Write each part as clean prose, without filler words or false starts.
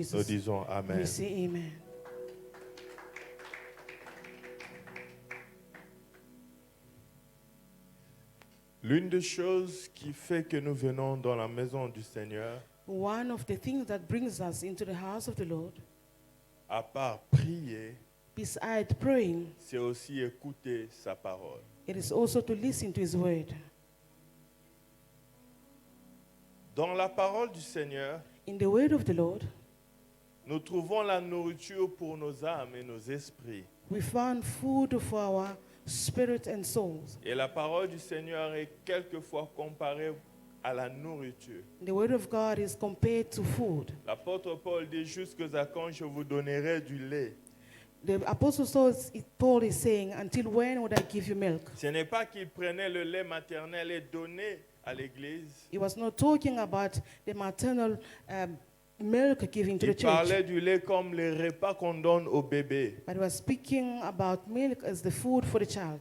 Jesus. Nous disons We Amen. say amen. L'une des choses qui fait que nous venons dans la maison du Seigneur, One of the things that brings us into the house of the Lord, à part prier, beside praying, c'est aussi écouter sa parole. it is also to listen to His word. Dans la parole du Seigneur, In the word of the Lord, nous trouvons la nourriture pour nos âmes et nos esprits. we found food for our spirit and souls. Et la parole du Seigneur est quelquefois comparée à la nourriture. The word of God is compared to food. L'apôtre Paul dit jusqu'à quand je vous donnerai du lait. The Apostle Paul is saying, until when would I give you milk? Ce n'est pas qu'il prenait le lait maternel et donnait à l'église. He was not talking about the maternal milk given to Il the church, parlait du lait comme le repas qu'on donne au bébé. but he was speaking about milk as the food for the child.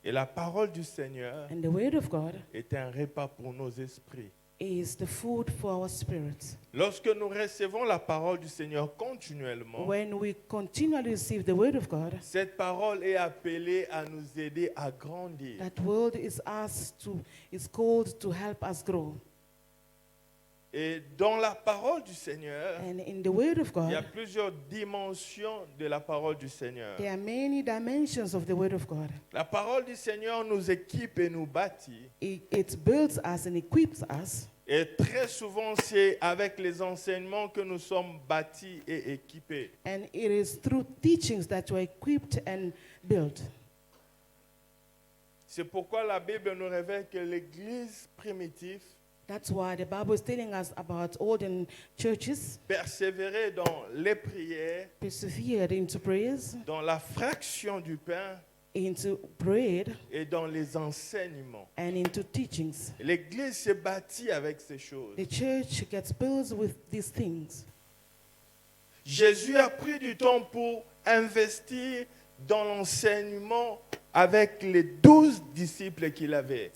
Et la parole du Seigneur And the word of God est un repas pour nos esprits. is the food for our spirits. Lorsque nous recevons la parole du Seigneur continuellement, When we continually receive the word of God, cette parole est appelée à nous aider à grandir. that word is called to help us grow. Et dans la parole du Seigneur, And in the word of il y a God, plusieurs dimensions de la parole du Seigneur. there are many dimensions of the word of God. La parole du Seigneur nous équipe et nous bâtit. It builds us and equips us. Et très souvent, c'est avec les enseignements que nous sommes bâtis et équipés. And it is through teachings that we're equipped and built. C'est pourquoi la Bible nous révèle que l'Église primitive That's why the Bible is telling us about olden churches persévérait dans les prières, persevered into prayers, dans la fraction du pain into bread, et dans les enseignements. and into teachings. L'Église s'est bâtie avec ces choses. The church gets built with these things. Jésus a pris du temps pour investir dans l'enseignement avec les 12 disciples qu'il avait.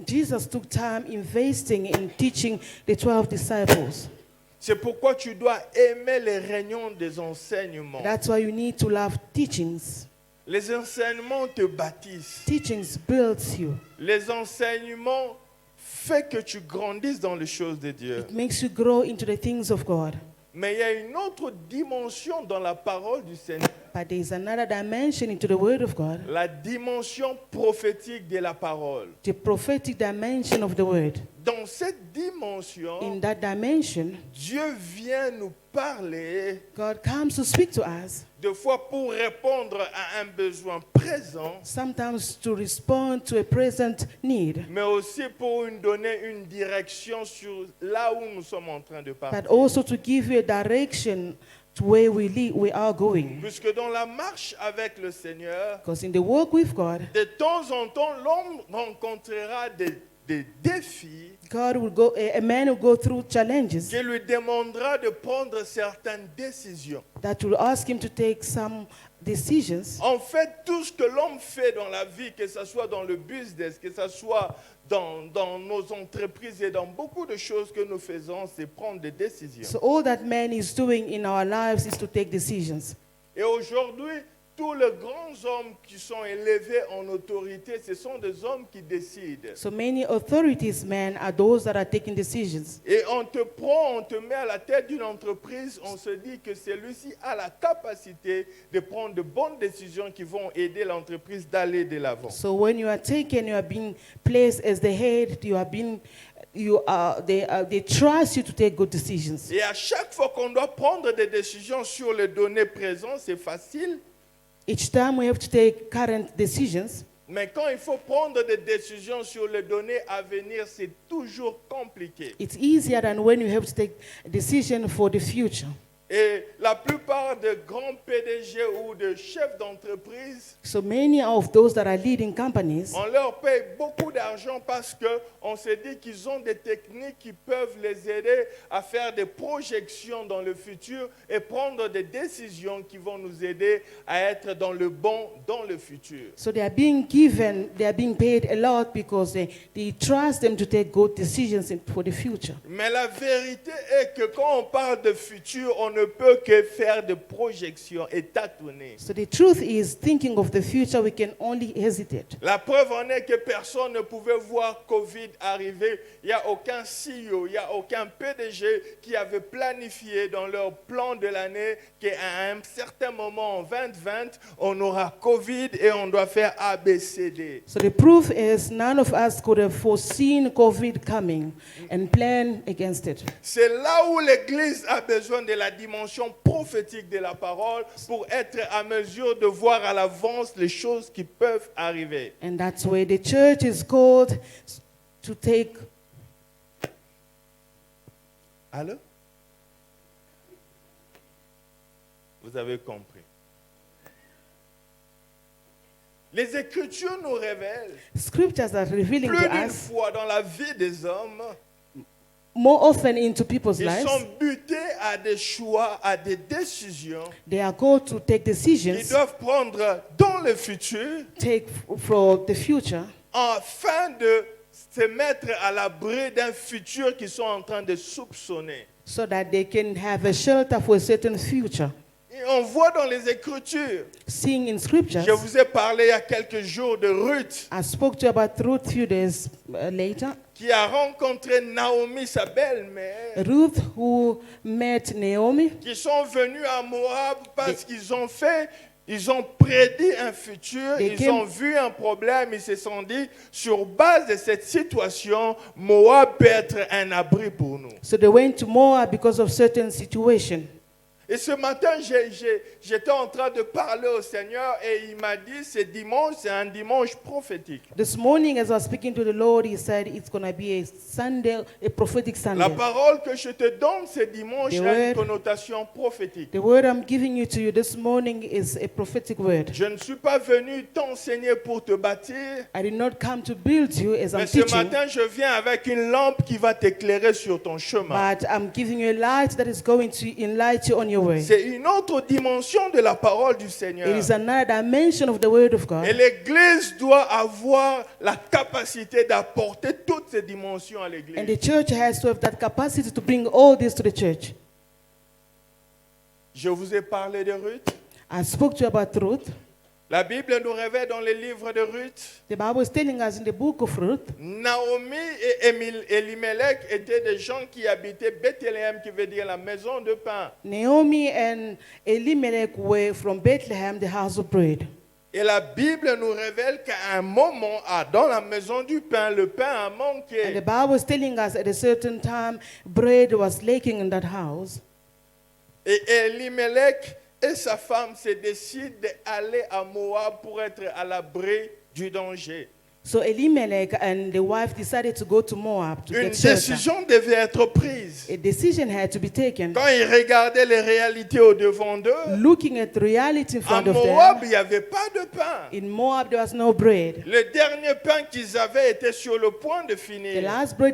Jesus took time investing in teaching the 12 disciples. C'est pourquoi tu dois aimer les réunions des enseignements. That's why you need to love teachings. Les enseignements te bâtissent. Teachings builds you. Les enseignements font que tu grandisses dans les choses de Dieu. It makes you grow into the things of God. Mais il y a une autre dimension dans la parole du Seigneur. But there is another dimension into the word of God. La dimension prophétique de la parole. The prophetic dimension of the word. Dans cette dimension, In that dimension, Dieu vient nous parler, God comes to speak to us, des fois pour répondre à un besoin présent, sometimes to respond to a present need, mais aussi pour nous donner une direction sur là où nous sommes en train de but partir. also to give you a direction to where we are going. Puisque dans la marche avec le Seigneur, Because in the walk with God, de temps en temps, l'homme rencontrera des défis God will go, a man will go through challenges qui lui demandera de prendre certaines décisions. that will ask him to take some decisions. En fait, tout ce que l'homme fait dans la vie, que ce soit dans le business, que ce soit dans nos entreprises et dans beaucoup de choses que nous faisons, c'est prendre des décisions. So all that man is doing in our lives is to take decisions. Et aujourd'hui, tous les grands hommes qui sont élevés en autorité, ce sont des hommes qui décident. So many authorities, men, are those that are taking decisions. Et on te prend, on te met à la tête d'une entreprise, on se dit que celui-ci a la capacité de prendre de bonnes décisions qui vont aider l'entreprise d'aller de l'avant. So when you are taken, you are being placed as the head. They trust you to take good decisions. Et à chaque fois qu'on doit prendre des décisions sur les données présentes, c'est facile. Each time we have to take current decisions, Mais quand il faut prendre des décisions sur les données à venir, c'est toujours compliqué. it's easier than when you have to take a decision for the future. Et la plupart des grands PDG ou de chefs d'entreprise, So many of those that are leading companies, on leur paye beaucoup d'argent parce qu'on se dit qu'ils ont des techniques qui peuvent les aider à faire des projections dans le futur et prendre des décisions qui vont nous aider à être dans le bon dans le futur. so they are being paid a lot because they trust them to take good decisions for the future. Mais la vérité est que quand on parle de futur, on ne peut que faire des projections et tâtonner. So the truth is, thinking of the future, we can only hesitate. La preuve en est que personne ne pouvait voir Covid arriver. Il n'y a aucun CEO, il n'y a aucun PDG qui avait planifié dans leur plan de l'année qu'à un certain moment en 2020, on aura Covid et on doit faire ABCD. So the proof is, none of us could have foreseen COVID coming and plan against it. C'est là où l'Église a besoin de la dimension prophétique de la parole pour être à mesure de voir à l'avance les choses qui peuvent arriver. And that's where the church is called to take. Allô? Vous avez compris. Les Écritures nous révèlent Scriptures are revealing plus to d'une us fois dans la vie des hommes, more often into people's ils lives. sont butés à des choix, à des décisions They are called to take qu'ils decisions, doivent prendre dans le futur for the future, afin de se mettre à l'abri d'un futur qu'ils sont en train de soupçonner. so that they can have a shelter for a certain future. Et on voit dans les Écritures, Seeing in scriptures, je vous ai parlé il y a quelques jours de Ruth, I spoke to you about Ruth few days later. qui a rencontré Naomi, sa belle-mère, Ruth, who met Naomi, qui sont venus à Moab parce qu'ils ont prédit un futur, They ils came- ont vu un problème, ils se sont dit, sur base de cette situation, Moab peut être un abri pour nous. so they went to Moab because of certain situation. Et ce matin, j'étais en train de parler au Seigneur et il m'a dit, c'est un dimanche prophétique. This morning, as I was speaking to the Lord, He said it's going to be a Sunday, a prophetic La Sunday. parole que je te donne ce dimanche The a une word- connotation prophétique. The word I'm giving you to you this morning is a prophetic word. Je ne suis pas venu t'enseigner pour te bâtir, I did not come to build you as I'm mais ce teaching, matin, je viens avec une lampe qui va t'éclairer sur ton chemin. but I'm giving you a light that is going to enlighten you on your way. C'est une autre dimension de la parole du Seigneur. It is another dimension of the word of Et God. l'Église doit avoir la capacité d'apporter toutes ces dimensions à And l'Église. the church has to have that capacity to bring all this to the church. Je vous ai parlé de Ruth. I spoke to you about Ruth. La Bible nous révèle dans les livres de Ruth, The Bible is telling us in the book of Ruth, Naomi et Elimelech étaient des gens qui habitaient Bethléem, qui veut dire la maison de pain. Naomi and Elimelech were from Bethlehem, the house of bread. Et la Bible nous révèle qu'à un moment, dans la maison du pain, le pain a And the manqué. Bible is telling us at a certain time, bread was lacking in that house. Et Elimelech et sa femme se décident d'aller à Moab pour être à l'abri du danger. So Elimelech and the wife decided to go to Moab to Une get shelter. décision devait être prise. A decision had to be taken. Quand ils regardaient les réalités au-devant d'eux, Looking at reality in à front of Moab, them, il n'y avait pas de pain. in Moab there was no bread. Le dernier pain qu'ils avaient était sur le point de The finir. last bread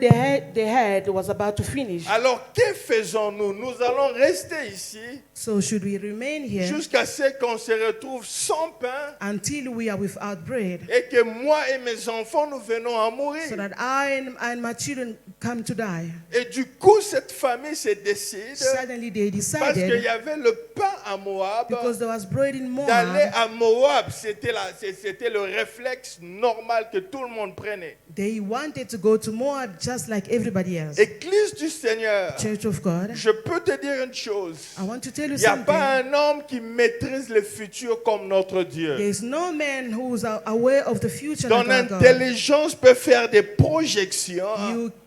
they had was about to finish. Alors, que faisons-nous? Nous allons rester ici So should we remain here jusqu'à ce qu'on se retrouve sans pain until we are without bread, et que moi et mes enfants, nous venons à so mourir? that I and my children come to die? Et du coup, cette famille se décide, Suddenly they parce qu'il y decided, avait le pain à Moab, because there was bread in d'aller Moab, à Moab. C'était le réflexe normal que tout le monde prenait. they wanted to go to Moab just like everybody else. Église du Seigneur, Church of God, je peux te dire une chose. I want to tell you Il n'y a something. pas un homme qui maîtrise le futur comme notre Dieu. There is no man who is aware of the future Ton like our God. intelligence peut faire des projections,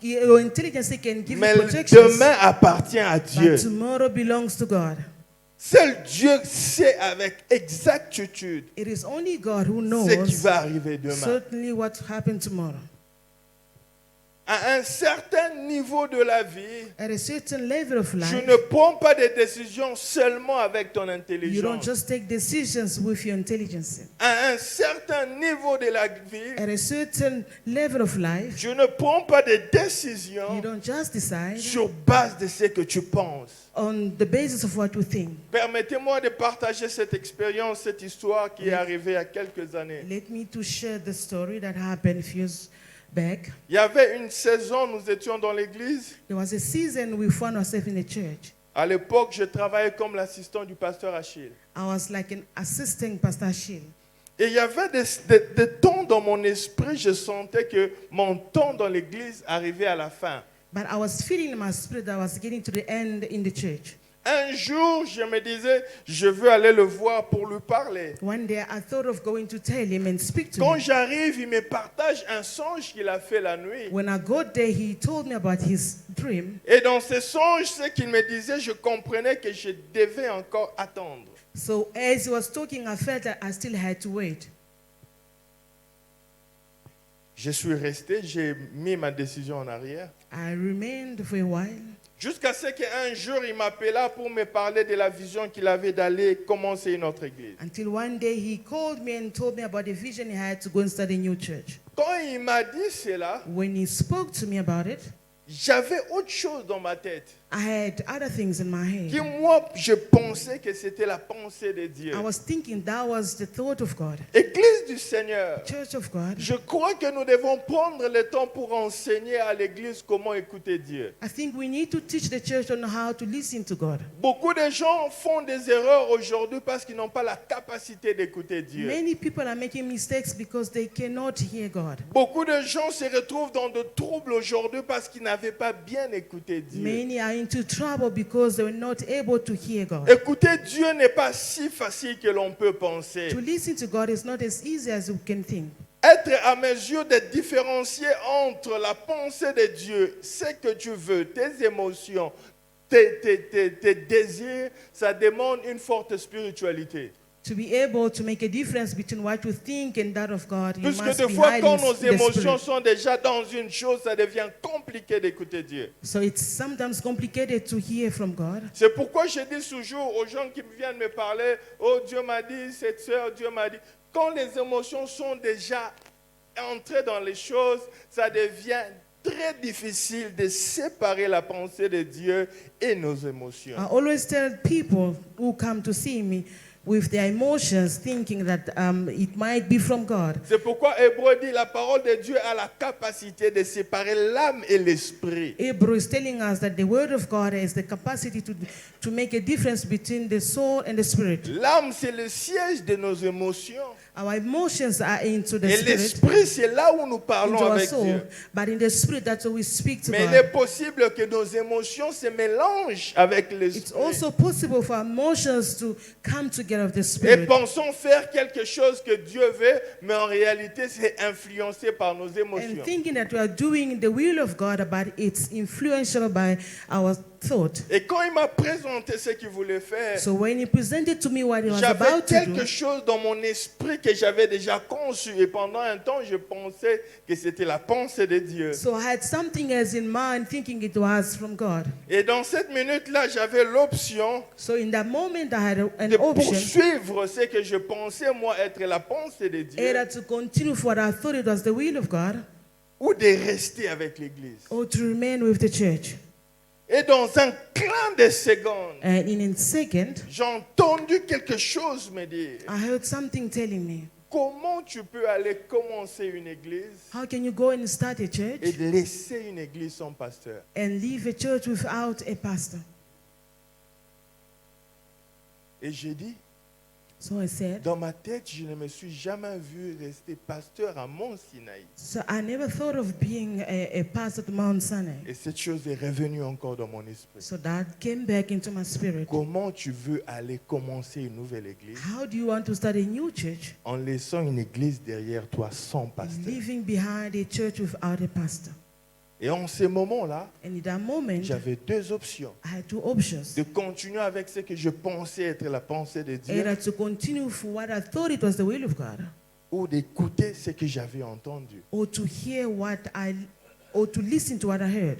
Your intelligence can give mais you projections, demain appartient à Dieu. but tomorrow belongs to God. Seul Dieu sait avec exactitude It is only God who ce qui knows va arriver demain. certainly what happened tomorrow. À un certain niveau de la vie, At a certain level of tu life, ne prends pas des décisions seulement avec ton you don't intelligence. just take decisions with your intelligence. À un certain niveau de la vie, At a certain level of life, tu ne prends pas des you décisions don't just decide sur base de ce que tu penses. on the basis of what you think. Permettez-moi de partager cette expérience, cette histoire qui est arrivée il y a quelques années. Let me to share the story that happened a few years back. Il y avait une saison, nous étions dans l'église. There was a season we found ourselves in the church. À l'époque, je travaillais comme l'assistant du pasteur Achille. I was like an assistant Pastor Achille. Et il y avait des temps dans mon esprit, je sentais que mon temps dans l'église arrivait à la fin. But I was feeling in my spirit that I was getting to the end in the church. Un jour, je me disais, je veux aller le voir pour lui parler. One day I thought of going to tell him and speak to Quand him. j'arrive, il me partage un songe qu'il a fait la nuit. When I got there, he told me about his dream. Et dans ce songe, ce qu'il me disait, je comprenais que je devais encore attendre. So as he was talking, I felt that I still had to wait. Je suis resté, j'ai mis ma décision en arrière. I remained for a while Jusqu'à ce qu'un jour, il m'appela pour me parler de la vision qu'il avait d'aller commencer une autre église. until one day he called me and told me about the vision he had to go and start a new church. Quand il m'a dit cela, When he spoke to me about it, j'avais autre chose dans ma tête. I had other things in my Qui head. moi, je pensais que c'était la pensée de Dieu. I was thinking that was the thought of God. Église du Seigneur. Church of God. Je crois que nous devons prendre le temps pour enseigner à l'église comment écouter Dieu. I think we need to teach the church on how to listen to God. Beaucoup de gens font des erreurs aujourd'hui parce qu'ils n'ont pas la capacité d'écouter Dieu. Many people are making mistakes because they cannot hear God. Beaucoup de gens se retrouvent dans de troubles aujourd'hui parce qu'ils n'avaient pas bien écouté Dieu. Many are into trouble because they were not able to hear God. Écouter Dieu n'est pas si facile que l'on peut penser. To listen to God is not as easy as you can think. Être à mesure de différencier entre la pensée de Dieu, ce que tu veux, tes émotions, tes désirs, ça demande une forte spiritualité. To be able to make a difference between what you think and that of God, you Puisque must des be fois, highly quand nos in the émotions spirit. sont déjà dans une chose, ça devient compliqué d'écouter Dieu. So it's sometimes complicated to hear from God. C'est pourquoi je dis toujours aux gens qui viennent me parler, oh Dieu m'a dit, cette soeur, Dieu m'a dit. Quand les émotions sont déjà entrées dans les choses, ça devient très difficile de séparer la pensée de Dieu et nos émotions. I always tell people who come to see me with their emotions, thinking that it might be from God. C'est pourquoi Hébreu dit la parole de Dieu a la capacité de séparer l'âme et l'esprit. Hebrew is telling us that the word of God has the capacity to make a difference between the soul and the spirit. L'âme, c'est le siège de nos émotions. Our emotions are into the Et spirit, l'esprit, c'est là où nous parlons into our avec soul, Dieu. but in the spirit, that's where we speak to Mais il est God. possible que nos émotions se mélangent avec It's l'esprit. also possible for our emotions to come together with the Et spirit. pensons faire quelque chose que Dieu veut, mais en réalité, c'est influencé par nos And émotions. thinking that we are doing the will of God, but it's influential by our thought. Et quand il m'a présenté ce qu'il voulait faire, So when he presented to me what he was j'avais about to do, quelque chose dans mon esprit que j'avais déjà conçu. Et pendant un temps, je pensais que c'était la pensée de Dieu. so I had something else in mind, thinking it was from God. Et dans cette minute-là, j'avais l'option So in that moment, I had an de option poursuivre ce que je pensais, moi, être la pensée de Dieu, either to continue for what I thought it was the will of God, ou de rester avec l'Église. or to remain with the church. Et dans un clan de secondes, And in a second, j'ai entendu quelque chose me dire, I heard something telling me, comment tu peux aller commencer une église how can you go and start a et church laisser une église sans pasteur? and leave a church without a pastor? Et j'ai dit, So I said, dans ma tête, je ne me suis jamais vu rester pasteur à Mont Sinaï. so I never thought of being a pastor at Mount Sinai. Et cette chose est revenue encore dans mon esprit. So that came back into my spirit. Comment tu veux aller commencer une nouvelle église How do you want to start a new church, en laissant une église derrière toi sans pasteur? leaving behind a church without a pastor? Et en ce moment-là, And in that moment, j'avais deux options. I had two options. De continuer avec ce que je pensais être la pensée de Dieu, Either to continue for what I thought it was the will of God, ou d'écouter ce que j'avais entendu. or to hear what I or to listen to what I heard.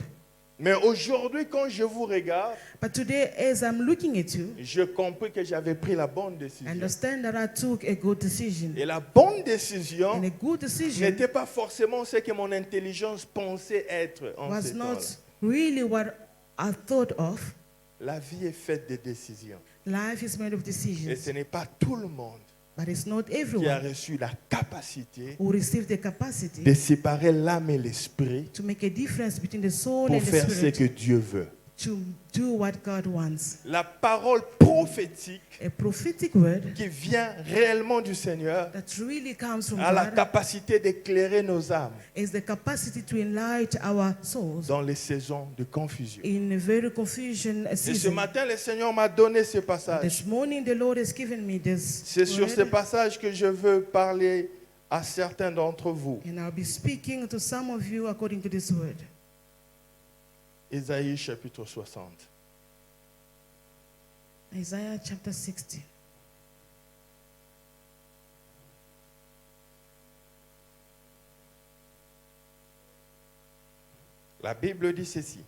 Mais aujourd'hui, quand je vous regarde, But today, as I'm looking at you, je compris que j'avais pris la bonne I décision. understand that I took a good decision. Et la bonne décision And a good decision n'était pas forcément ce que mon intelligence pensait être en was ce not temps-là. really what I thought of. La vie est faite de décisions. Life is made of Et decisions, ce n'est pas tout le monde but it's not qui a everyone reçu la capacité who received the capacity de séparer l'âme et l'esprit to make a difference between the soul pour and the faire ce spirit, que Dieu veut. to do what God wants. La parole prophétique A prophetic word qui vient réellement du Seigneur that really comes from a la God capacité d'éclairer nos âmes is the capacity to enlighten our souls dans les saisons de confusion. in a very confusion Et ce season. matin, le Seigneur m'a donné ce passage. This morning, the Lord has given me this C'est sur ce word, passage que je veux parler à certains d'entre vous. and I'll be speaking to some of you according to this word. Ésaïe chapitre 60. Isaiah chapter 60. La Bible dit ceci.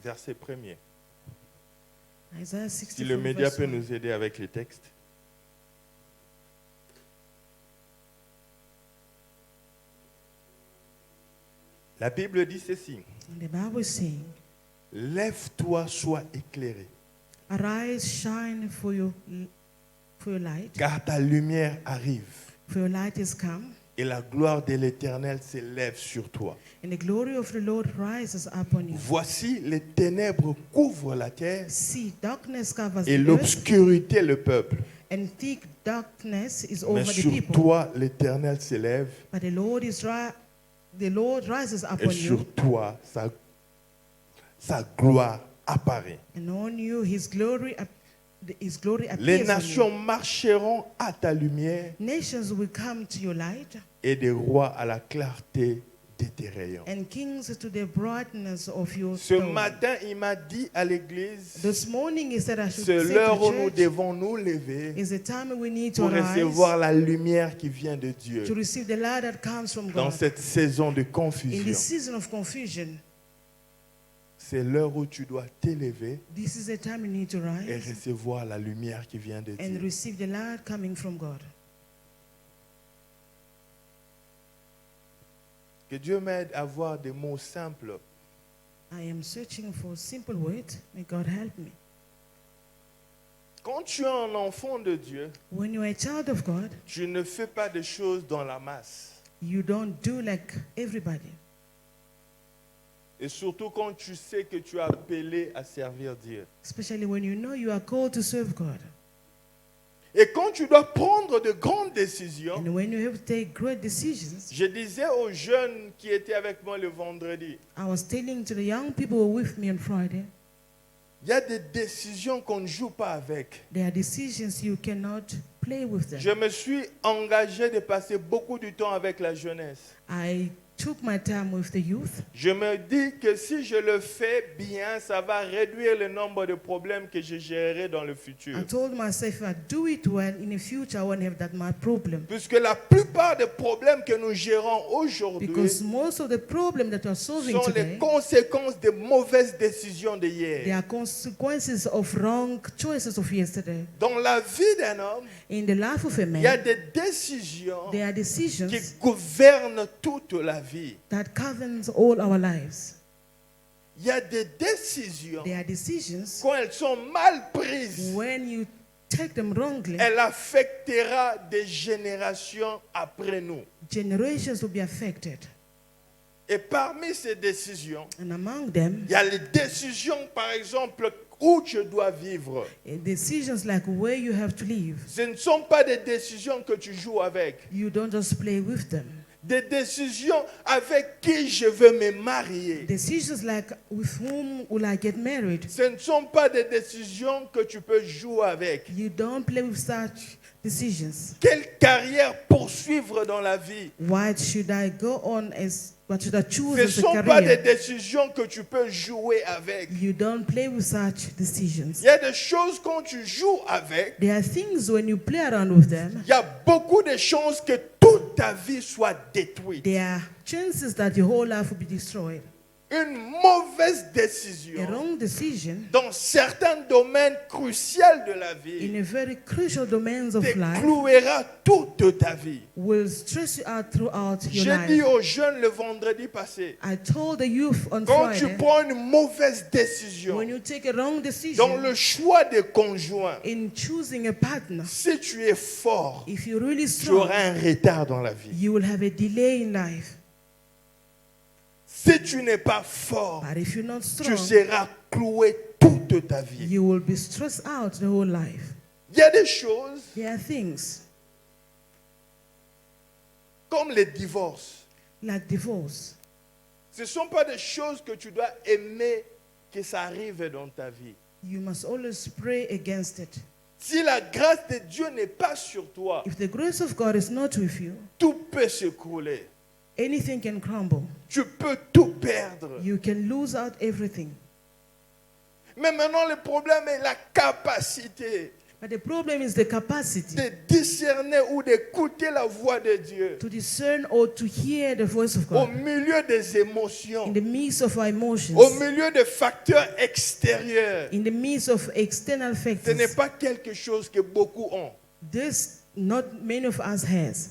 Verset 1er. Isaiah 60. Si le média peut nous aider avec les textes. La Bible dit ceci. The Bible is saying, Lève-toi, sois éclairé, arise, shine, for your light, car ta lumière arrive, for your light is come, et la gloire de l'Éternel s'élève sur toi. and the glory of the Lord rises upon you. Voici, les ténèbres couvrent la terre, See, darkness covers et the earth, l'obscurité le peuple. and thick darkness is Mais over the sur people. toi, l'Éternel s'élève, But the Lord rises et upon sur you, toi, sa gloire apparaît. and on you His glory Les appears on nations you. marcheront à ta lumière, Nations will come to your light, et des rois à la clarté de tes rayons. and kings to the brightness of your Ce dawn. matin, il m'a dit à l'église, This morning he said I should c'est say l'heure to où nous church, devons nous lever is the time we need to pour recevoir arise la lumière qui vient de Dieu to receive the light that comes from dans God. cette saison de In confusion. this season of confusion, C'est l'heure où tu dois t'élever this is the time you need to et rise recevoir la lumière qui vient de and Dieu. receive the light coming from God. Que Dieu m'aide à avoir des mots simples. I am searching for simple words. May God help me. Quand tu es un enfant de Dieu, When you are a child of God, tu ne fais pas des choses dans la masse. you don't do like everybody. Et surtout quand tu sais que tu es appelé à servir Dieu. Especially when you know you are called to serve God. Et quand tu dois prendre de grandes décisions, And when you have to take great decisions, je disais aux jeunes qui étaient avec moi le vendredi, I was telling to the young people who were with me on Friday, il y a des décisions qu'on ne joue pas avec. there are decisions you cannot play with them. Je me suis engagé de passer beaucoup de temps avec la jeunesse. I took my time with the youth. Je me dis que si je le fais bien, ça va réduire le nombre de problèmes que je gérerai dans le futur. I told myself if I do it well, in the future I won't have that much problem. Puisque la plupart des problèmes que nous gérons aujourd'hui Because most of the problems that are solving sont les today, conséquences de mauvaises décisions they d'hier. are consequences of wrong choices of yesterday. Dans la vie d'un homme, In the life of a il y a man, des décisions there are qui decisions gouvernent toute la vie. that governs all our lives. Il y a des décisions, There are decisions, quand elles sont mal prises, when you take them wrongly, elle affectera des générations après nous. generations will be affected. Et parmi ces décisions, And among them, il y a les décisions, par exemple, où tu dois vivre. decisions like where you have to live. Ce ne sont pas des décisions que tu joues avec. You don't just play with them. Des décisions avec qui je veux me marier. Decisions like with whom will I get married? Ce ne sont pas des décisions que tu peux jouer avec. You don't play with such decisions. Quelle carrière poursuivre dans la vie? What should I go on as, what should I choose Ce ne as a sont pas des career? décisions que tu peux jouer avec. You don't play with such decisions. Il y a des choses quand tu joues avec, There are things when you play around with them, il y a beaucoup de chances que tout toute ta vie soit détruite. there are chances that your whole life will be destroyed. Une mauvaise A décision wrong decision dans certains domaines cruciaux de la vie in a very crucial domains of te life clouera toute ta vie. will stress you out throughout your J'ai dit life. aux jeunes le vendredi passé, I told the youth on quand tu Friday, prends une mauvaise décision when you take a wrong dans decision le choix des conjoints, in choosing a partner, si tu es fort, if you're really tu strong, auras un retard dans la vie. you will have a delay in life. Si tu n'es pas fort, But if you're not tu strong, seras cloué toute ta vie. you will be stressed out the whole life. Il y a des choses There are things comme les divorces. like divorce. Ce ne sont pas des choses que tu dois aimer que ça arrive dans ta vie. You must always pray against it. Si la grâce de Dieu n'est pas sur toi, If the grace of God is not with you, tout peut s'écrouler. anything can crumble. Tu peux tout perdre. You can lose out everything. Mais maintenant, le problème est la capacité But the problem is the capacity de discerner ou d'écouter la voix de Dieu to discern or to hear the voice of au God milieu des émotions, in the midst of our emotions, au milieu des facteurs extérieurs. in the midst of external Ce n'est factors. pas quelque chose que beaucoup ont. This not many of us has.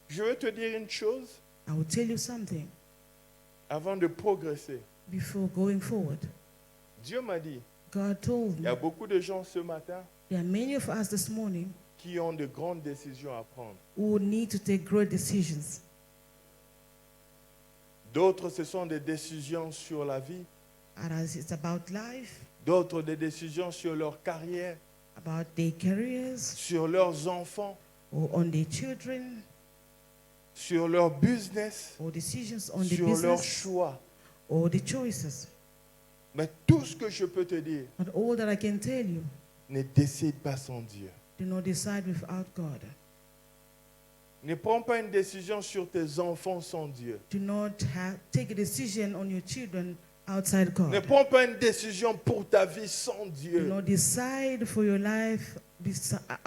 Je veux te dire une chose I will tell you something avant de progresser. before going forward. Dieu m'a dit, God told il y me a beaucoup de gens ce matin there are many of us this morning qui ont de grandes décisions à prendre. who need to take great decisions. D'autres, ce sont des décisions sur la vie. Others, it's about life, D'autres, des décisions sur leur carrière, about their careers, sur leurs enfants, or on their children, sur leur business, or decisions on the sur leurs business, choix. or the choices. Mais tout ce que je peux te dire, But all that I can tell you, ne décide pas sans Dieu. do not decide without God. Ne prends pas une décision sur tes enfants sans Dieu. Do not take a decision on your children outside Ne God. prends pas une décision pour ta vie sans Do Dieu. not decide for your life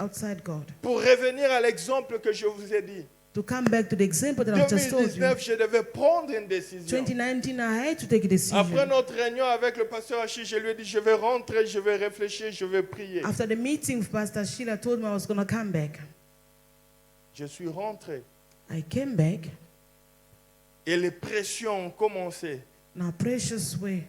outside God. Pour revenir à l'exemple que je vous ai dit, To come back to the example that I've just told you, 2019, je devais prendre une décision. 2019, I had to take a Après decision. notre réunion avec le pasteur Achille, je lui ai dit, je vais rentrer, je vais réfléchir, je vais prier. After the meeting, Pastor Sheila told me I was going to come back. Je suis rentré I came back. et les pressions ont commencé. Now, precious way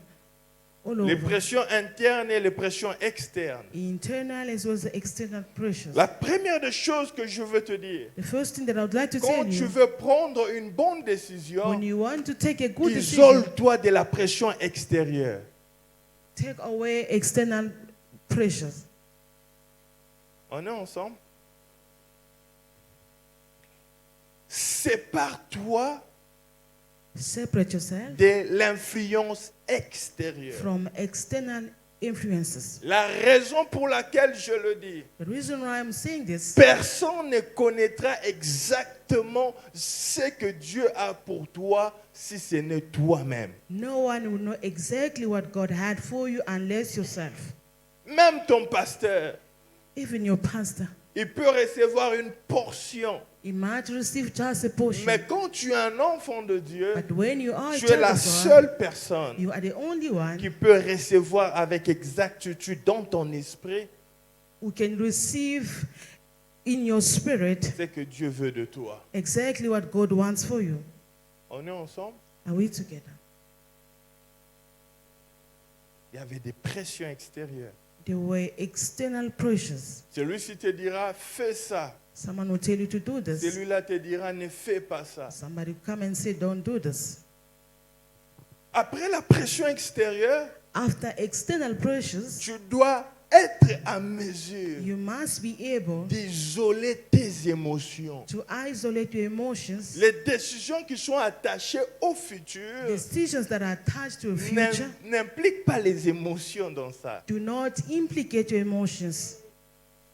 all Les over. pressions internes et les pressions externes. Internal as well as external pressures. La première des choses que je veux te dire, The first thing that I would like to quand tell tu you, veux prendre une bonne décision, when you want to take a good decision, isole-toi de la pression extérieure. take away external pressures. On est ensemble? Sépare-toi Separate yourself de l'influence extérieure. from external influences. La raison pour laquelle je le dis, The reason why I'm saying this, personne ne connaîtra exactement ce que Dieu a pour toi si ce n'est toi-même. no one will know exactly what God had for you unless yourself. Même ton pasteur, Even your pastor, il peut recevoir une portion. he might receive just a portion. Mais quand tu es un enfant de Dieu, But when you are a tu es child la of God, seule personne you are the only one qui peut recevoir avec exactitude dans ton esprit who can receive in your spirit ce que Dieu veut de toi. exactly what God wants for you. On est ensemble? Are we together? Il y avait des pressions extérieures. There were external pressures. Celui-ci te dira, fais ça. Someone will tell you to do this. Celui-là te dira, ne fais pas ça. Somebody will come and say, don't do this. Après la pression extérieure, After external pressures, tu dois être à mesure you must be able d'isoler tes émotions. to isolate your emotions. Les décisions qui sont attachées au futur Decisions that are attached to a future n'impliquent pas les émotions dans ça. do not implicate your emotions.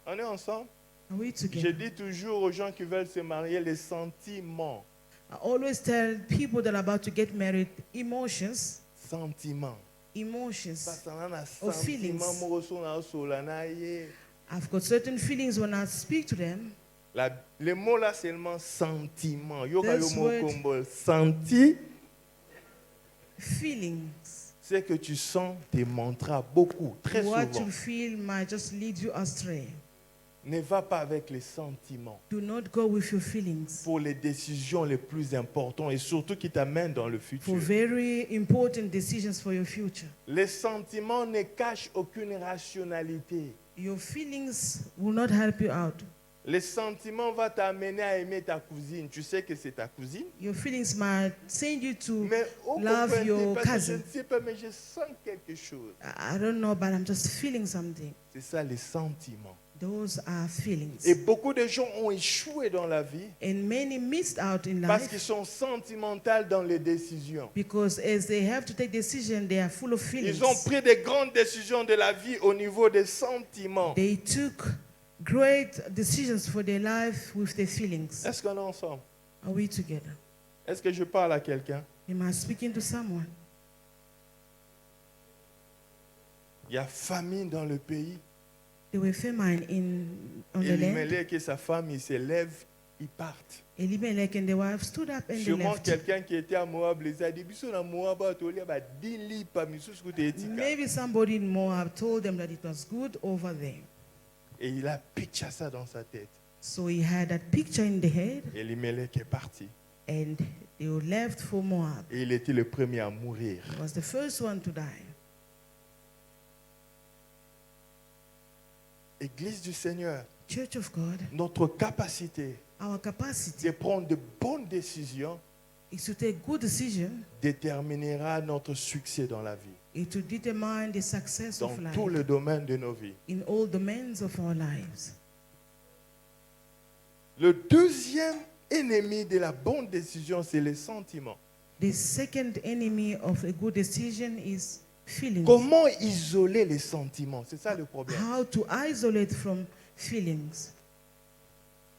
On est ensemble? Are we Je together? dis toujours aux gens qui veulent se marier les sentiments. I always tell people that are about to get married, emotions, Sentiments. emotions, Parce qu'on a Or feelings. sentiment moko so na sola na ye. I've got certain feelings when I speak to them. Le mot là, c'est seulement sentiment. Yo ka yo This mot word- combo senti, Feelings. c'est que tu sens tes mantras beaucoup, très What souvent. you feel might just lead you astray. Ne va pas avec les sentiments Do not go with your feelings pour les décisions les plus importantes et surtout qui t'amènent dans le for futur. very important decisions for your future. Les sentiments ne cachent aucune rationalité. Your feelings will not help you out. Les sentiments vont t'amener à aimer ta cousine. Tu sais que c'est ta cousine. Your feelings might send you to Mais au love contraire, your parce que je cousin. ne sais pas, mais je sens quelque chose. I don't know, but I'm just feeling something. C'est ça les sentiments. Those are feelings. Et beaucoup de gens ont échoué dans la vie And many missed out in parce qu'ils life sont sentimentaux dans les décisions. because as they have to take decisions, they are full of feelings. Ils ont pris des grandes décisions de la vie au niveau des sentiments. They took great decisions for their life with their feelings. Est-ce qu'on est ensemble? Are we together? Est-ce que je parle à quelqu'un? Am I speaking to someone? Il y a famine dans le pays. They were famine on the land. Elimelech et sa femme, ils se lèvent, ils partent. Elimelech and the wife stood up and they Sûrement left. quelqu'un qui était à Moab les a dit, biso na Moab atoli ba dili pa misusu kote etika. Maybe somebody in Moab told them that it was good over there. Et il a pitché ça dans sa tête. So he had that picture in the head Elimelech est parti. and they were left for Moab. Et il était le premier à mourir. He was the first one to die. Église du Seigneur, Church of God, notre capacité our capacity de prendre de bonnes décisions is to take good decisions déterminera notre succès dans la vie, and to determine the success dans of life tous les domaines de nos vies. in all domains of our lives. Le deuxième ennemi de la bonne décision, c'est les sentiments. The second enemy of a good decision is feelings. Comment isoler les sentiments? C'est ça le problème. How to isolate from feelings.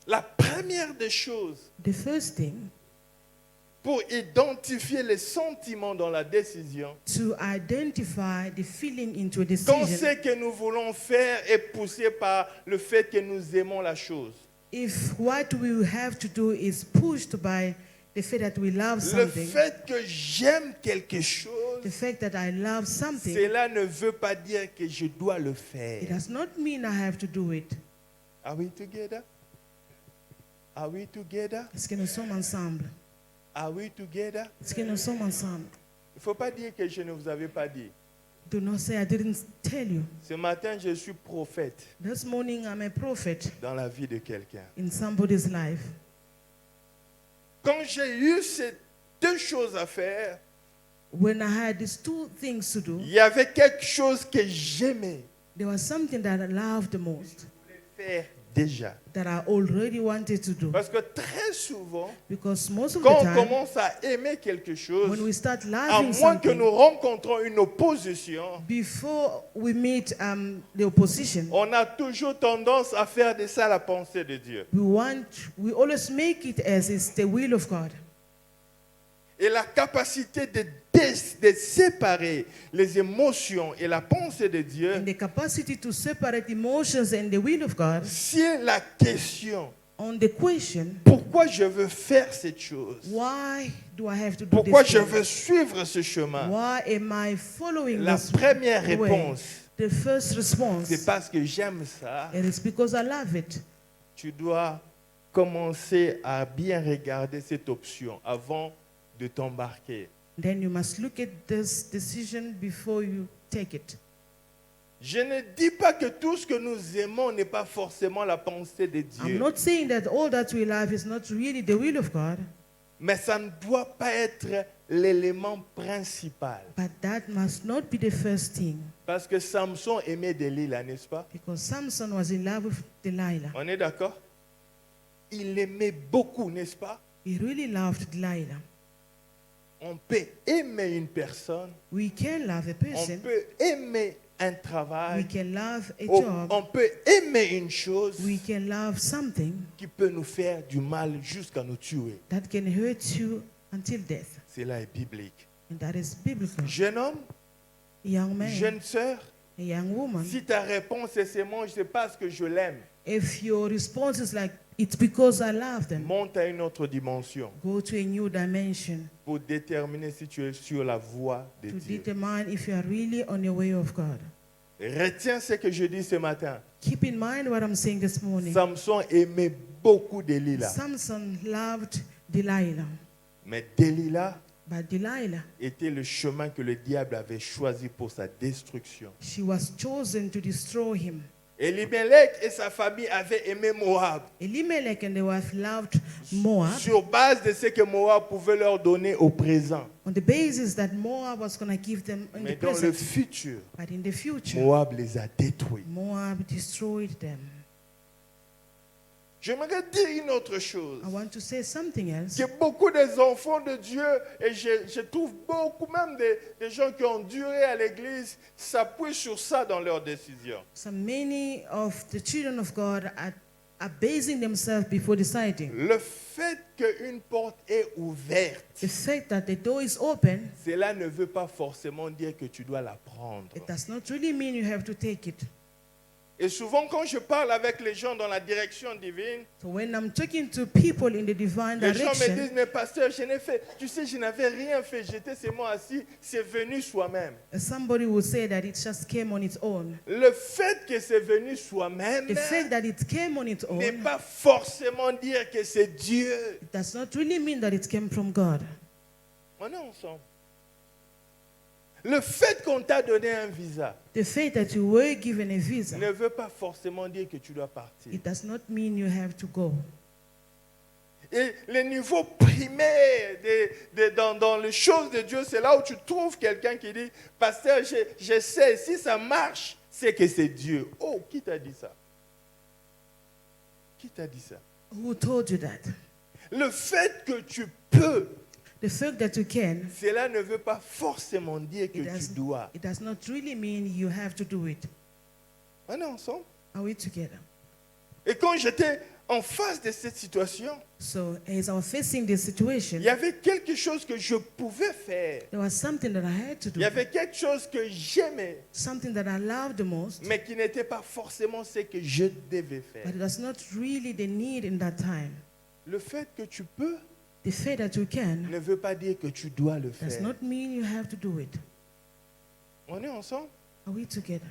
La première des choses The first thing, pour identifier les sentiments dans la décision, to identify the feeling into a quand decision. ce que nous voulons faire est poussé par le fait que nous aimons la chose. If what we have to do is pushed by the fact that we love Le something, fait que j'aime quelque the chose, fact that I love something, cela ne veut pas dire que je dois le it faire. does not mean I have to do it. Are we together? Are we together? Est-ce que nous sommes ensemble? Are we together? Est-ce que nous sommes ensemble? Il ne faut pas dire que je ne vous avais pas dit. Do not say I didn't tell you. Ce matin, je suis prophète This morning I'm a prophet dans la vie de quelqu'un. in somebody's life. Quand j'ai eu ces deux choses à faire, When I had these two things to do, il y avait quelque chose que j'aimais there was something that I loved the most, faire déjà. that I already wanted to do. Parce que très souvent, Because most of quand the on time, commence à aimer quelque chose, when we start à loving moins que something, nous rencontrons une opposition, before we meet the opposition, on a toujours tendance à faire de ça la pensée de Dieu. we always make it as it's the will of God. Et la capacité de séparer les émotions et la pensée de Dieu, And the capacity to separate emotions and the will of God si la question, on the question, pourquoi je veux faire cette chose, why do I have to do pourquoi this je thing? veux suivre ce chemin, Why am I following la this première way? réponse, The first response, c'est parce que j'aime ça. it is because I love it. Tu dois commencer à bien regarder cette option avant de t'embarquer. Then you must look at this decision before you take it. Je ne dis pas que tout ce que nous aimons n'est pas forcément la pensée de I'm Dieu, not saying that all that we love is not really the will of God, mais ça ne doit pas être l'élément principal. but that must not be the first thing. Parce que Samson aimait Delilah, n'est-ce pas? Because Samson was in love with Delilah. On est d'accord? Il aimait beaucoup, n'est-ce pas? He really loved Delilah. On peut aimer une personne, We can love a on person. peut aimer un We travail, can love a on job. peut aimer une chose We can love something qui peut nous faire du mal jusqu'à nous tuer. that can hurt you until death. Cela est biblique. And that is biblical. Jeune homme, Young man, jeune sœur, a young woman, Si ta réponse est c'est moi, c'est parce que je l'aime, if your response is like, it's because I love them, monte à une autre dimension go to a new dimension pour déterminer si tu es sur la voie de to Dieu. determine if you are really on your way of God. Retiens ce que je dis ce matin. Keep in mind what I'm saying this morning. Samson aimait beaucoup Delilah. Samson loved Delilah, Mais Delilah but Delilah, était le chemin que le diable avait choisi pour sa destruction. she was chosen to destroy him. Elimelech et sa famille avaient aimé Moab Elimelech and the wife loved Moab sur base de ce que Moab pouvait leur donner au présent. on the basis that Moab was going to give them in Mais the dans le present. futur, But in the future, Moab les a détruits. Moab destroyed them. J'aimerais dire une autre chose. I want to say something else. Que beaucoup des enfants de Dieu, et je trouve beaucoup même des gens qui ont duré à l'église, s'appuient sur ça dans leurs décisions. So many of the children of God are basing themselves before deciding. Le fait qu'une porte est ouverte, The fact that the door is open, cela ne veut pas forcément dire que tu dois la prendre. it does not really mean you have to take it. Et souvent, quand je parle avec les gens dans la direction divine, So when I'm talking to people in the divine les gens me direction, disent, mais pasteur, je n'ai fait, tu sais, je n'avais rien fait, j'étais seulement assis, c'est venu soi-même. somebody will say that it just came on its own. Le fait que c'est venu soi-même The fact that it came on its n'est own, pas forcément dire que c'est Dieu. it does not really mean that it came from God. On est ensemble. Le fait qu'on t'a donné un visa The fact that you were given a visa, ne veut pas forcément dire que tu dois partir. it does not mean you have to go. Et le niveau primaire dans les choses de Dieu, c'est là où tu trouves quelqu'un qui dit, pasteur, je sais, si ça marche, c'est que c'est Dieu. Oh, qui t'a dit ça? Qui t'a dit ça? Who told you that? Le fait que tu peux, The fact that you can, cela ne veut pas forcément dire que tu dois. it does not really mean you have to do it. On est ensemble? Are we together? Et quand j'étais en face de cette situation, So as I was facing this situation, il y avait quelque chose que je pouvais faire. there was something that I had to Il y do, avait quelque chose que j'aimais, something that I loved the most, mais qui n'était pas forcément ce que je devais but faire. it was not really the need in that time. Le fait que tu peux The fact that you can ne veut pas dire que tu dois le does faire. not mean you have to do it. On est ensemble? Are we together?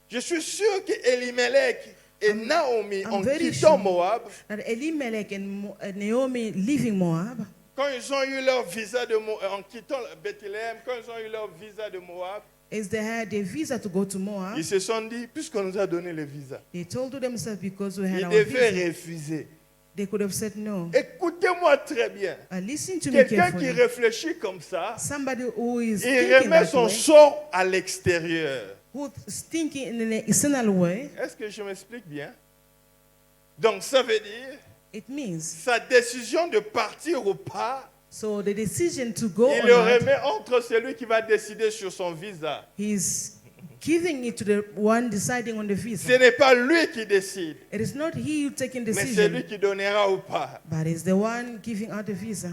Je suis sûr que Elimelech et Naomi, I'm en very quittant sure. Moab, That Elimelech and Naomi leaving Moab, quand ils ont eu leur visa de Moab, en quittant Bethléem, quand ils ont eu leur visa de Moab, as they had a visa to go to Moab, ils se sont dit, puisqu'on nous a donné le visa, they told to themselves because we had ils our devaient visa, refuser. they could have said no. Écoutez-moi très bien. Listen to me Quelqu'un qui carefully. réfléchit comme ça, Somebody who is il thinking remet that son way, sort à l'extérieur. who is thinking in an external way, Est-ce que je m'explique bien? Donc ça veut dire, it means, sa décision de partir ou pas, so the decision to go il or le not, remet entre celui qui va décider sur son visa. he's giving it to the one deciding on the Ce visa. n'est pas lui qui décide, It is not he who taking mais c'est lui decision, qui donnera ou pas. but it's the one giving out the visa.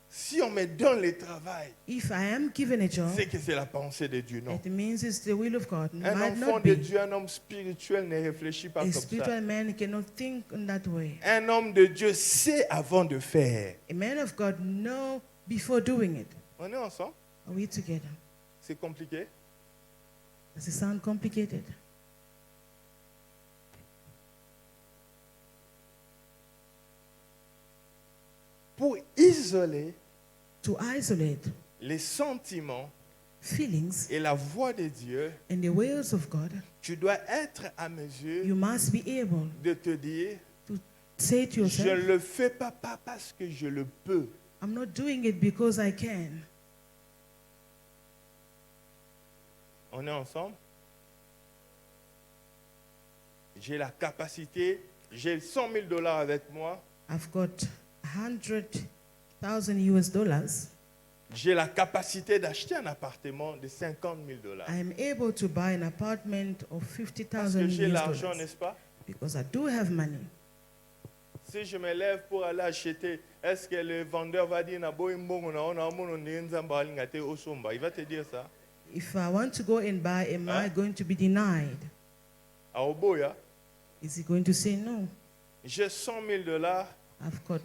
Si on me donne le travail, If I am given a job, c'est que c'est la pensée de Dieu, non? it means it's the will of God. Un Might enfant not de be. Dieu, un homme spirituel ne réfléchit pas A comme ça. spiritual man cannot think in that way. Un homme de Dieu sait avant de faire. A man of God know before doing it. On est ensemble? Are we together? C'est compliqué? Does it sound complicated? Pour isoler To isolate les sentiments feelings et la voix de Dieu, and the ways of God, tu dois être à mesure you must be able de te dire, to say to je yourself, ne le fais pas parce que je le peux. I'm not doing it because I can. On est ensemble? J'ai la capacité, j'ai 100 000 $ avec moi, I've got 100,000 US dollars. j'ai la capacité d'acheter un appartement de 50 000 $. I am able to buy an apartment of Parce 50,000 que j'ai US l'argent, dollars n'est-ce pas? because I do have money. Si je me lève pour aller acheter, est-ce que le vendeur va dire il va te dire ça? If I want to go and buy, am I Huh? going to be denied? À Oboya, Is he going to say no? j'ai 100 000 dollars I've got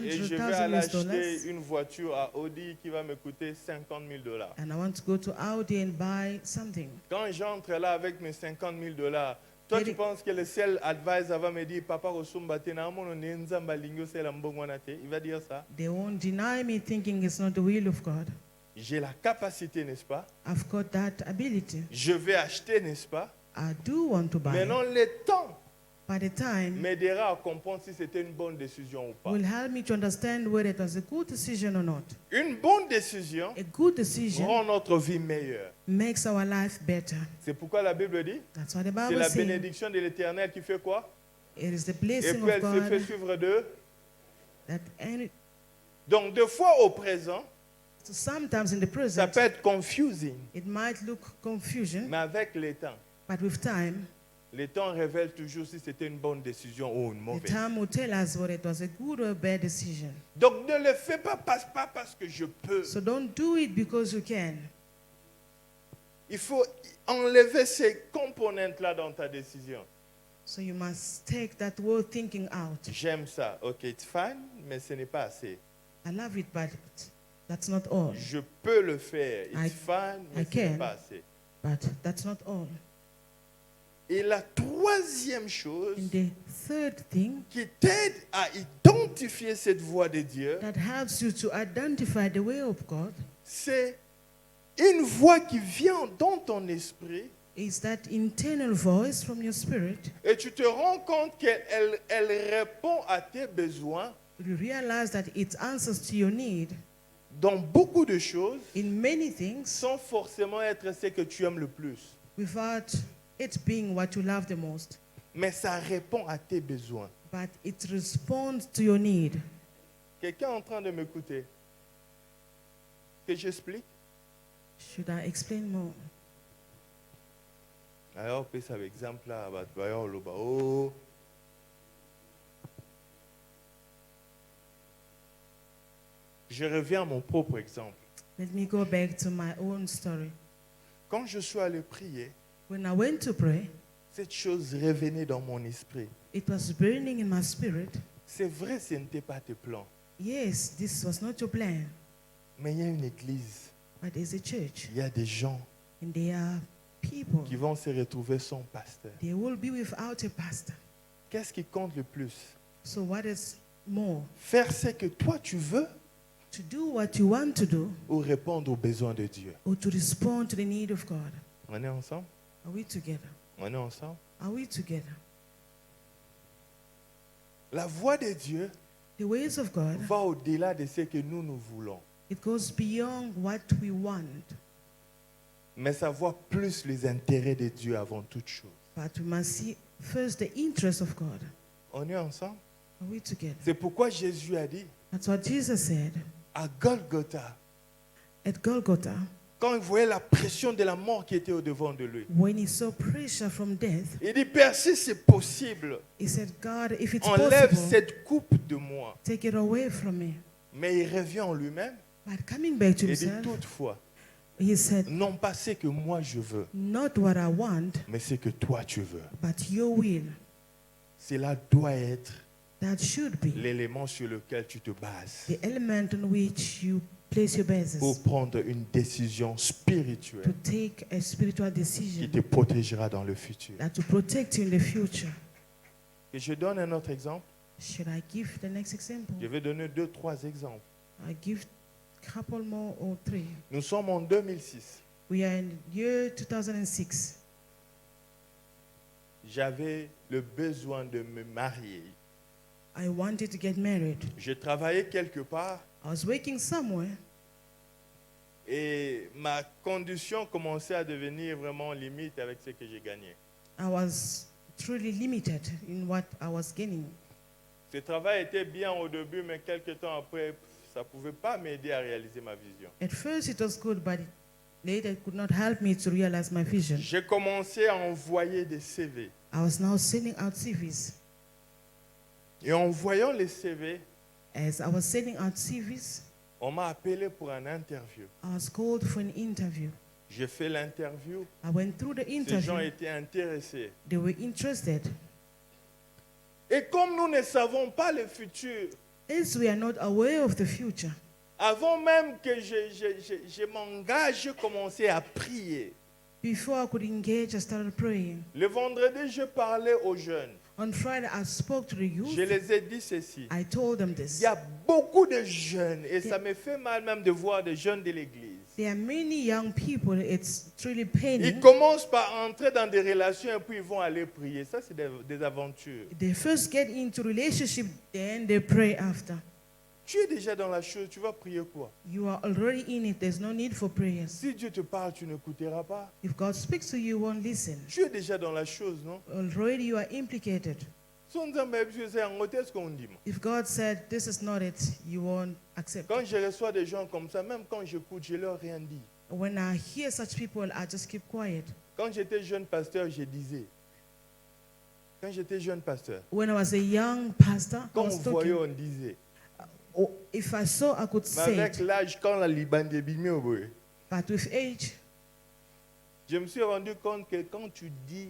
et je vais 100,000 aller US dollars acheter une voiture à Audi qui va me coûter 50 000 dollars. and I want to go to Audi and buy something. Quand j'entre là avec mes 50 000 dollars, toi tu Eric- penses que le seul advisor va me dire Papa Rosumba te na mono ne nzamba lingio c'est la mbongwana te. Il va dire ça. They won't deny me thinking it's not the will of God. J'ai la capacité, n'est-ce pas? I've got that ability. Je vais acheter, n'est-ce pas? I do want to buy. Maintenant, le temps By the time m'aidera à comprendre si c'était une bonne décision ou pas. will help me to understand whether it was a good decision or not. Une bonne décision A good decision rend notre vie meilleure. makes our life better. C'est pourquoi la Bible dit, That's what the c'est Bible la says. bénédiction de l'Éternel qui fait quoi? It is the Et blessing puis of elle se fait God suivre d'eux. that any, Donc, deux fois au présent, so sometimes in the ça present peut être confusing, it might look confusion, mais avec le temps, but with time, le temps révèle toujours si c'était une bonne décision ou une the mauvaise. time will tell us whether it was a good or a bad decision. Donc, ne le fais pas parce que je peux. So don't do it because you can. Il faut enlever ces composantes-là dans ta décision. So you must take that word thinking out. J'aime ça. Ok, it's fine, mais ce n'est pas assez. I love it, but that's not all. Je peux le faire. I- It's fine, mais I ce n'est can. pas assez. But that's not all. Et la troisième chose And the third thing qui t'aide à identifier cette voie de Dieu, that helps you to identify the way of God c'est une voix qui vient dans ton esprit is that internal voice from your spirit. et tu te rends compte qu'elle elle répond à tes besoins You realize that it answers to your need dans beaucoup de choses in many things sans forcément être ce que tu aimes le plus. without it being what you love the most. Mais ça répond à tes besoins. But it responds to your need. Quelqu'un est en train de m'écouter? Que j'explique? Should I explain more? Alors, on peut ça exemple là, oh. Je reviens à mon propre exemple. Let me go back to my own story. Quand je suis allé prier, When I went to pray, cette chose revenait dans mon esprit. it was burning in my spirit. C'est vrai, ce n'était pas tes plans. Yes, this was not your plan, Mais il y a une église, but there's a church, il y a des gens and there are people. qui vont se retrouver sans pasteur. They will be without a pastor. Qu'est-ce qui compte le plus? So what is more? Faire ce que toi tu veux To do what you want to do ou répondre aux besoins de Dieu? or to respond to the need of God? On est ensemble? Are we together? On est ensemble? Are we together? La voix de Dieu The ways of God, va au-delà de ce que nous voulons. it goes beyond what we want, Mais ça voit plus les intérêts de Dieu avant toute chose. but we must see first the interest of God. On est ensemble? Are we together? C'est pourquoi Jésus a dit That's what Jesus said à Golgotha, at Golgotha quand il voyait la pression de la mort qui était au-devant de lui. when he saw pressure from death. Il dit, Père, si c'est possible, He said, God, if it's enlève possible, cette coupe de moi. take it away from me. Mais il revient en lui-même But coming back to et dit, himself, toutefois, he said, non pas ce que moi je veux, not what I want, mais ce que toi tu veux. but your will. Cela doit être That should be l'élément sur lequel tu te bases the element on which you place your basis pour prendre une décision to spirituelle take a spiritual qui decision te protégera dans le futur. that to protect you in the future. Et je donne un autre exemple. Should I give the next example? Je vais donner 2-3 exemples. I give couple more or three. Nous sommes en 2006. We are in the year 2006. J'avais le besoin de me marier. I wanted to get married. Je travaillais quelque part I was working somewhere, et ma condition commençait à devenir vraiment limite avec ce que j'ai gagné. I was truly limited in what I was gaining. Ce travail était bien au début, mais quelques temps après, ça ne pouvait pas m'aider à réaliser ma vision. At first it was good, but later it could not help me to realize my vision. J'ai commencé à envoyer des CV. I was now sending out CVs. Et en voyant les CV, As I was sending out CVs, on m'a appelé pour un interview. I was called for an interview. J'ai fait l'interview. I went through the Ces gens interview. étaient intéressés. They were interested. Et comme nous ne savons pas le futur, As we are not aware of the future, avant même que je m'engage, je commençais à prier. before I could engage, I started praying. Le vendredi, je parlais aux jeunes. On Friday, I spoke to the Je youth. les ai dit ceci. I told them Il this. y a beaucoup de jeunes et ça me fait mal même de voir des jeunes de l'église. There are many young people. It's really Ils paining. commencent par entrer dans des relations et puis ils vont aller prier. Ça, c'est des aventures. They first get into relationship, then they pray after. Tu es déjà dans la chose, tu vas prier quoi? You are already in it. There's no need for prayers. Si Dieu te parle, tu n'écouteras pas. If God speaks to you, you won't listen. Tu es déjà dans la chose, non? Already you are implicated. If God said this is not it, you won't accept. Quand je reçois des gens comme ça, même quand j'écoute, je leur rien dit. When I hear such people, I just keep quiet. Quand j'étais jeune pasteur, je disais. Quand j'étais jeune pasteur, When I was a young pastor, I quand was on voyait, talking. on disait. Oh, if I saw, I could Mais say avec it. l'âge, quand la Liban débimé au bout, But with age, je me suis rendu compte que quand tu dis,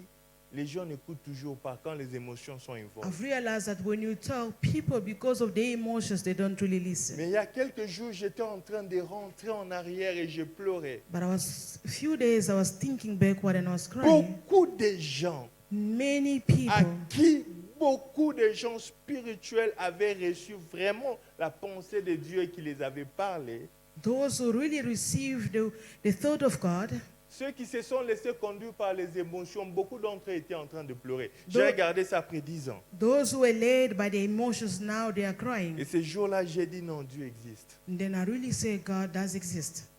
les gens n'écoutent toujours pas quand les émotions sont involvées. I've realized that when you tell people because of their emotions, they don't really listen. Mais il y a quelques jours, j'étais en train de rentrer en arrière et je pleurais. But a few days I was thinking backward and I was crying. Beaucoup de gens Many à people, qui beaucoup de gens spirituels avaient reçu vraiment la pensée de Dieu et qui les avait parlé. those who really received the thought of God, Ceux qui se sont laissés conduire par les émotions, beaucoup d'entre eux étaient en train de pleurer. J'ai Donc- regardé ça après 10 ans. those who were led by the emotions, now they are crying. Et ce jour-là, j'ai dit non, Dieu existe. And then I really say God does exist.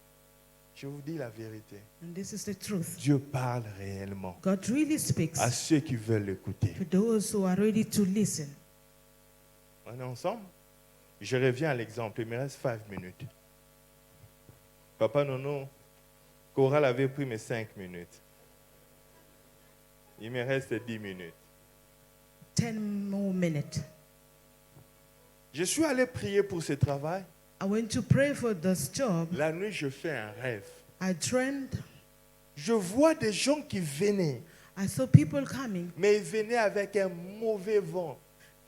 Je vous dis la vérité. And this is the truth. Dieu parle réellement God really speaks à ceux qui veulent l'écouter. to those who are ready to listen. On est ensemble? Je reviens à l'exemple. Il me reste 5 minutes. Papa Nono, Coral avait pris mes 5 minutes. Il me reste 10 minutes. 10 more minutes. Je suis allé prier pour ce travail. I went to pray for this job. La nuit, je fais un rêve. I dreamed. Je vois des gens qui venaient, I saw people coming, mais ils venaient avec un mauvais vent.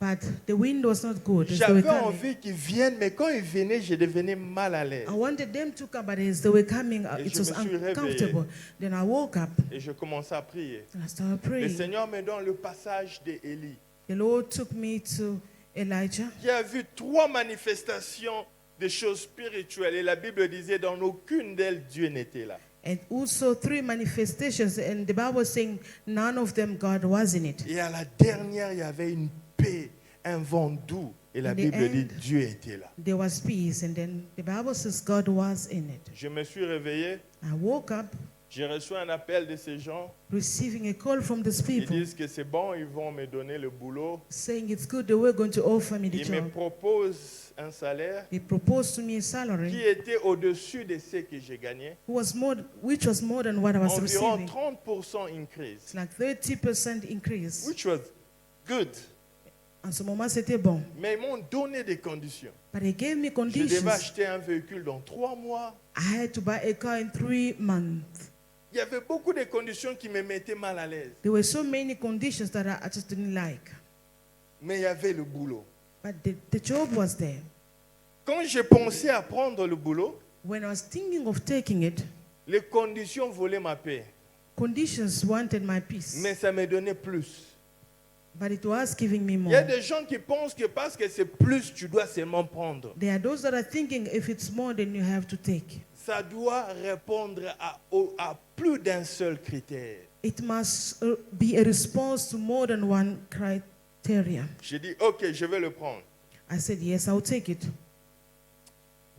but the wind was not good as they were J'avais coming. envie qu'ils viennent, mais quand ils venaient, je devenais mal à l'aise. I wanted them to come, but as they were coming, Et it je was me suis réveillé. uncomfortable. Then I woke up Et je commençais à prier. and I started Le praying. Seigneur me donne le passage d'Élie, The Lord took me to Elijah, qui a vu 3 manifestations de choses spirituelles. Et la Bible disait, dans aucune d'elles, Dieu n'était là. and also 3 manifestations, and the Bible was saying none of them God was in it. Et à la dernière, il y avait une paix, un vent doux. Et la In the Bible dit, end- Dieu était là. There was peace, and then the Bible says God was in it. Je me suis réveillé, I woke up j'ai reçu un appel de ces gens. receiving a call from these Ils people disent que c'est bon, ils vont me donner le boulot. saying it's good, they were going to offer me the Ils me job. proposent un salaire They proposed to me a qui salary était au-dessus de ce que j'ai gagné. which was more than what I was Environ receiving. 30% increase, It's like 30% increase. which was good. En ce moment, c'était bon. Mais ils m'ont donné des conditions. But they gave me Je devais conditions. acheter un véhicule dans 3 mois. I had to buy a car in 3 months. Il y avait beaucoup de conditions qui me mettaient mal à l'aise. There were so many conditions that I just didn't like. Mais il y avait le boulot. But the job was there. Quand j'ai pensé à prendre le boulot, When I was thinking of taking it, les conditions volaient ma paix. conditions wanted my peace. Mais ça me donnait plus. But it was giving me Il y a more. des gens qui pensent que parce que c'est plus, tu dois seulement prendre. There are those that are thinking if it's more, then you have to take. Ça doit répondre à plus d'un seul critère. It must be a response to more than one criteria. J'ai dit, ok, je vais le prendre. I said, yes, I'll take it.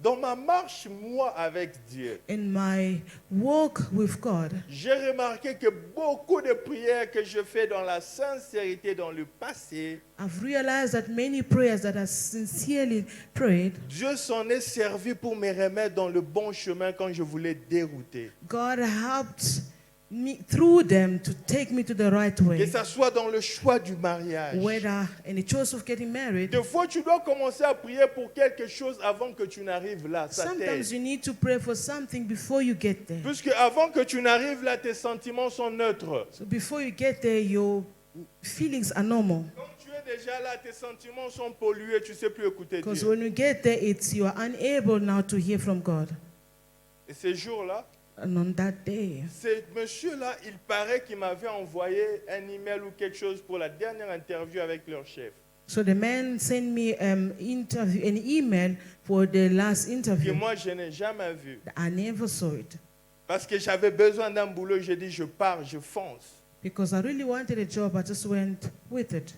Dans ma marche, moi, avec Dieu, In my walk with God, j'ai remarqué que beaucoup de prières que je fais dans la sincérité dans le passé, I've realized that many prayers that are sincerely prayed, Dieu s'en est servi pour me remettre dans le bon chemin quand je voulais dérouter. God helped through them to take me to the right Que way. ça soit dans le choix du mariage. Whether in the choice of getting married, Des fois, tu dois commencer à prier pour quelque chose avant que tu n'arrives là. Ça sometimes t'aide. you need to pray for something before you get there. Puisque avant que tu n'arrives là, tes sentiments sont neutres. So before you get there, your feelings are normal. Quand tu es déjà là, tes sentiments sont pollués, tu ne sais plus écouter Because Dieu. when you get there, it's you are unable now to hear from God. Et ces jours-là, And on that day, ce monsieur-là, il paraît qu'il m'avait envoyé un email ou quelque chose pour la dernière interview avec leur chef. so the man sent me an email for the last Que interview. moi, je n'ai jamais vu. I never saw it Parce que j'avais besoin d'un boulot, j'ai dit, je pars, je fonce. because I really wanted a job. I just went with it.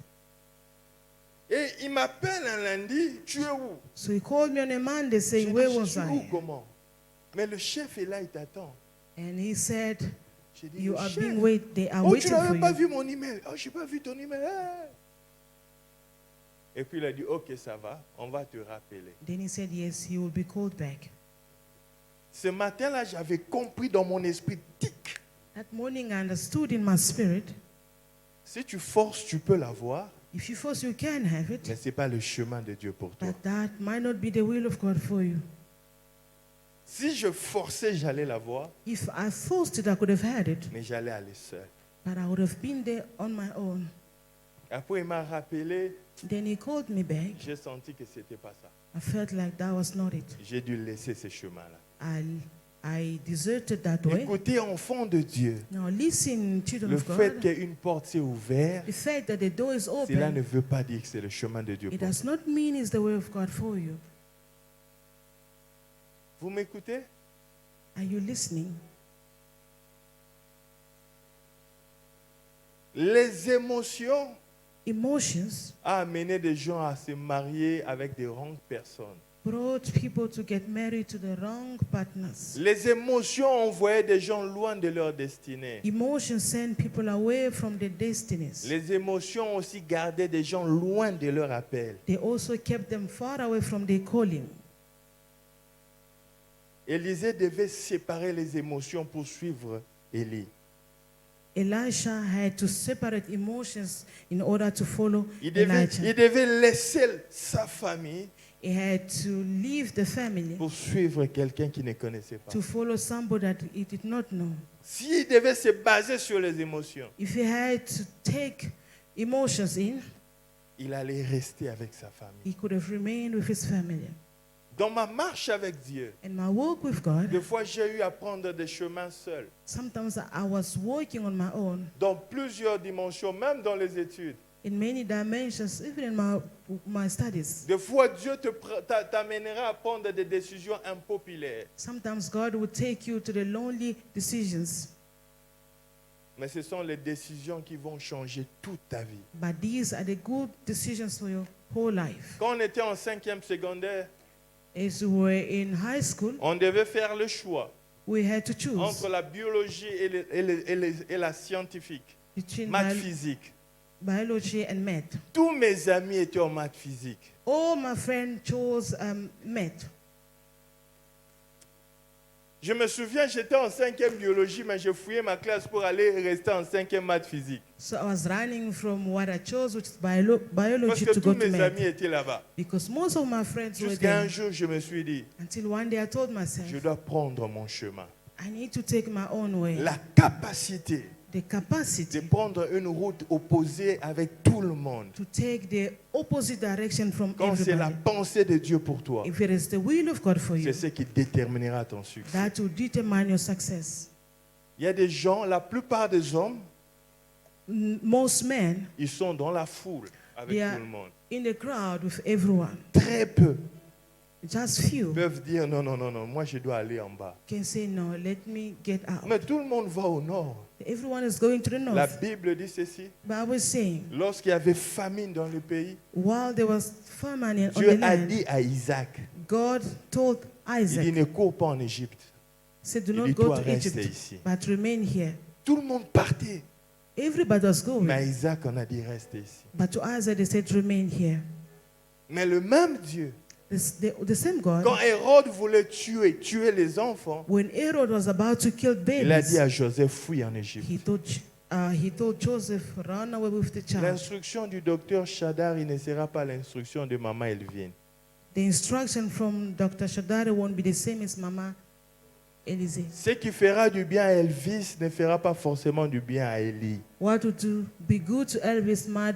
Et il m'appelle un lundi, tu es où? So he called me on a Monday J'ai saying, dit, where je was suis où, I? comment? Mais le chef est là, il t'attend. And he said, J'ai dit, you le are chef? being wait. They are Oh, tu waiting for n'avais pas you. vu mon email. Oh, je n'ai pas vu ton email. Ah. Et puis il a dit, ok, ça va, on va te rappeler. Then he said, yes, he will be called back. Ce matin-là, j'avais compris dans mon esprit, tic. That morning, I understood in my spirit, Si tu forces, tu peux l'avoir, if you force, you can have mais it. ce n'est pas le chemin de Dieu pour toi. But that might not be the will of God for you. Si je forçais, j'allais l'avoir, If I forced it, I could have had it, mais j'allais aller seul. but I would have been there on my own. Après, il m'a rappelé, Then he called me back. j'ai senti que ce n'était pas ça. I felt like that was not it. J'ai dû laisser ce chemin-là. I deserted that way. Écoutez, enfants de Dieu, Now listen, children le of fait God. qu'une porte s'est ouverte, The fact that the door is cela ne open, veut pas dire que c'est le chemin de Dieu it pour does toi. not mean it's the way of God for you. Vous m'écoutez? Are you listening? Les émotions Emotions ont amené des gens à se marier avec des wrong personnes. brought people to get married to the wrong partners. Les émotions ont envoyé des gens loin de leur destinée. Emotions send people away from their destinies. Les émotions ont aussi gardé des gens loin de leur appel. They also kept them far away from their calling. Élisée devait séparer les émotions pour suivre Élie. Elisha had to separate emotions in order to follow Il Elijah. devait laisser sa famille He had to leave the family pour suivre quelqu'un qu'il ne connaissait pas. to follow somebody that he did not know. S'il devait se baser sur les émotions, If he had to take emotions in, il allait rester avec sa famille. he could have remained with his family. Dans ma marche avec Dieu, In my walk with God, des fois j'ai eu à prendre des chemins seuls, sometimes I was walking on my own dans plusieurs dimensions, même dans les études. in many dimensions, even in my studies. Des fois, Dieu t'amènera à prendre des décisions impopulaires. Sometimes God will take you to the lonely decisions, Mais ce sont les décisions qui vont changer toute ta vie. but these are the good decisions for your whole life. Quand on était en 5e secondaire, As we were in high school, on devait faire le choix we had to choose entre la biologie et la scientifique, between maths physique. biology and math. Tous mes amis étaient en maths physique. All my friends chose math. Je me souviens, j'étais en 5e biologie, mais je fouillais ma classe pour aller rester en 5e maths physique. So I was running from what I chose, which is Parce biology, que to go tous to mes math. amis étaient là-bas. Because most of my friends were Jusqu'à un there. jour, je me suis dit, Until one day I told myself, je dois prendre mon chemin. I need to take my own way. La capacité The de capacity prendre une route opposée avec tout le monde. to take the opposite direction from Quand c'est la everybody. pensée de Dieu pour toi, If it is the will of God for you, c'est ce qui déterminera ton succès. that will determine your success. Il y a des gens, la plupart des hommes, Most men, ils sont dans la foule avec they are tout le monde. in the crowd with everyone. Très peu Just few peuvent dire non, non, non, non, moi je dois aller en bas. can say, no, let me get out. Mais tout le monde va au nord. Everyone is going to the La north. Bible dit ceci. Bible is saying, Lorsqu'il y avait famine dans le pays, while there was famine on Dieu the a land, dit à Isaac, God told il dit Isaac, ne cours pas en Égypte. said, do Il not dit go toi to reste Egypt, ici. but remain here. Tout le monde partait. Everybody was going. Mais à Isaac, on a dit reste ici. But to Isaac, they said, remain here. Mais le même Dieu The same God, Quand Hérode voulait tuer les enfants, when Herod was about to kill il a dit babies, à Joseph, fuis en Égypte. he told Joseph, run away with the child. L'instruction du docteur Shadar, il ne sera pas l'instruction de maman Elvine. The instruction from Dr. Shadari won't be the same as Mama Elise. Ce qui fera du bien à Elvis ne fera pas forcément du bien à Élie. What would be good to Elvis might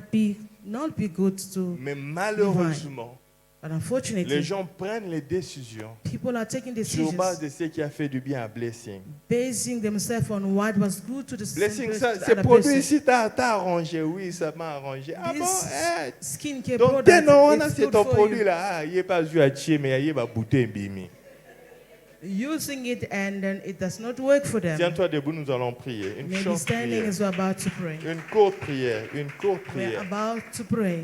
not be good to. Mais malheureusement, But les unfortunately, gens prennent les décisions people are taking sur base decisions de ce qui a fait du bien à Blessing. basing themselves on what was good to the Blessing, person- ça, to ces other produits person. ici, t'as arrangé. Oui, ça m'a arrangé. Ah bon, This eh. skincare Donc, product non, is c'est good ton for produit you. là. Ah, il n'est pas dû à tuer, mais il va bouter un bimi. Using it and then it does not work for them. Tiens-toi debout, nous allons prier. Une Maybe short standing prière. as we're about to pray. Une courte prière. Une courte We're prière. about to pray.